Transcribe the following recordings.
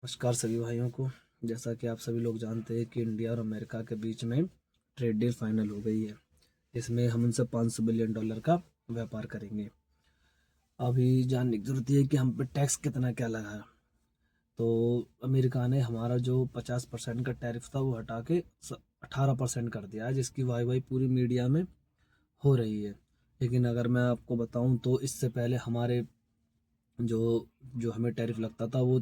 नमस्कार सभी भाइयों को। जैसा कि आप सभी लोग जानते हैं कि इंडिया और अमेरिका के बीच में ट्रेड डील फाइनल हो गई है। इसमें हम उनसे $500 बिलियन का व्यापार करेंगे। अभी जानने की जरूरत है कि हम पे टैक्स कितना क्या लगा। तो अमेरिका ने हमारा जो 50% का टैरिफ था वो हटा के 18% कर दिया है, जिसकी वाई पूरी मीडिया में हो रही है। लेकिन अगर मैं आपको बताऊं तो इससे पहले हमारे जो जो हमें टैरिफ लगता था वो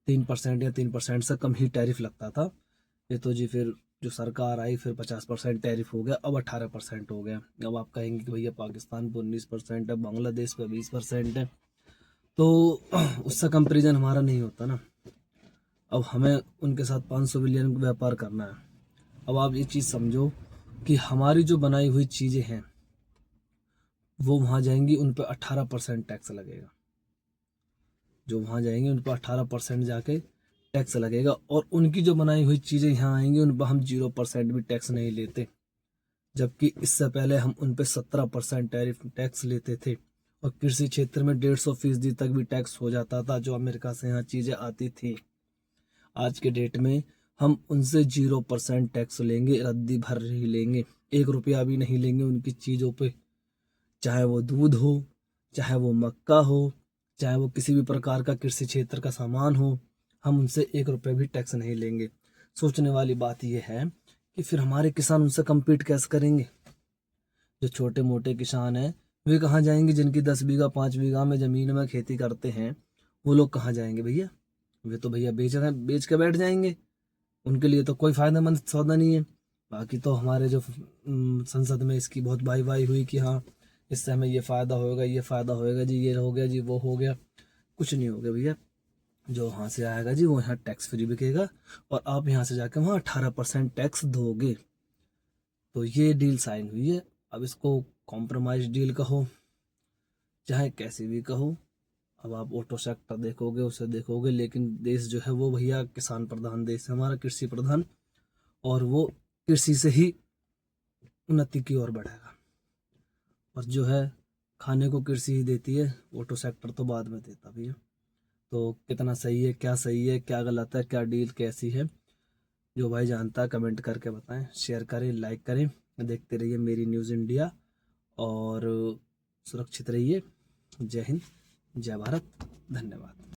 3% या 3% से कम ही टैरिफ लगता था। ये तो जी फिर जो सरकार आई फिर 50% टैरिफ हो गया, अब 18% हो गया। अब आप कहेंगे कि भैया पाकिस्तान पे 19% है, बांग्लादेश पे 20% है, तो उससे कंपेरिजन हमारा नहीं होता ना। अब हमें उनके साथ 500 बिलियन व्यापार करना है। अब आप ये चीज़ समझो कि हमारी जो बनाई हुई चीज़ें हैं वो वहाँ जाएंगी, उन पर 18% टैक्स लगेगा। जो वहाँ जाएंगे उन पर 18% जाके टैक्स लगेगा, और उनकी जो बनाई हुई चीज़ें यहाँ आएंगी उन पर हम 0% भी टैक्स नहीं लेते। जबकि इससे पहले हम उन पर 17% टैरिफ टैक्स लेते थे, और कृषि क्षेत्र में 150% तक भी टैक्स हो जाता था जो अमेरिका से यहाँ चीज़ें आती थी। आज के डेट में हम उनसे 0% टैक्स लेंगे, रद्दी भर ही लेंगे, 1 रुपया भी नहीं लेंगे उनकी चीज़ों पे। चाहे वो दूध हो, चाहे वो मक्का हो, चाहे वो किसी भी प्रकार का कृषि क्षेत्र का सामान हो, हम उनसे 1 रुपये भी टैक्स नहीं लेंगे। सोचने वाली बात यह है कि फिर हमारे किसान उनसे कम्पीट कैसे करेंगे। जो छोटे मोटे किसान हैं वे कहाँ जाएंगे, जिनकी 10 बीघा 5 बीघा में ज़मीन में खेती करते हैं वो लोग कहाँ जाएंगे भैया। वे तो भैया बेच के बैठ जाएंगे। उनके लिए तो कोई फायदेमंद सौदा नहीं है। बाकी तो हमारे जो संसद में इसकी बहुत वाई वाई हुई कि हाँ इससे हमें ये फ़ायदा होगा, ये फ़ायदा होएगा जी, ये हो गया जी, वो हो गया। कुछ नहीं हो गया भैया। जो वहाँ से आएगा जी वो यहाँ टैक्स फ्री बिकेगा, और आप यहाँ से जाके वहाँ 18% टैक्स दोगे। तो ये डील साइन हुई है। अब इसको कॉम्प्रोमाइज डील कहो चाहे कैसे भी कहो। अब आप ऑटो सेक्टर देखोगे, उसे देखोगे, लेकिन देश जो है वो भैया किसान प्रधान देश है हमारा, कृषि प्रधान, और वो कृषि से ही उन्नति की ओर बढ़ेगा। और जो है खाने को कृषि ही देती है, ऑटो सेक्टर तो बाद में देता भैया। तो कितना सही है क्या गलत है, क्या डील कैसी है, जो भाई जानता है कमेंट करके बताएं, शेयर करें, लाइक करें। देखते रहिए मेरी न्यूज़ इंडिया, और सुरक्षित रहिए। जय हिंद, जय भारत, धन्यवाद।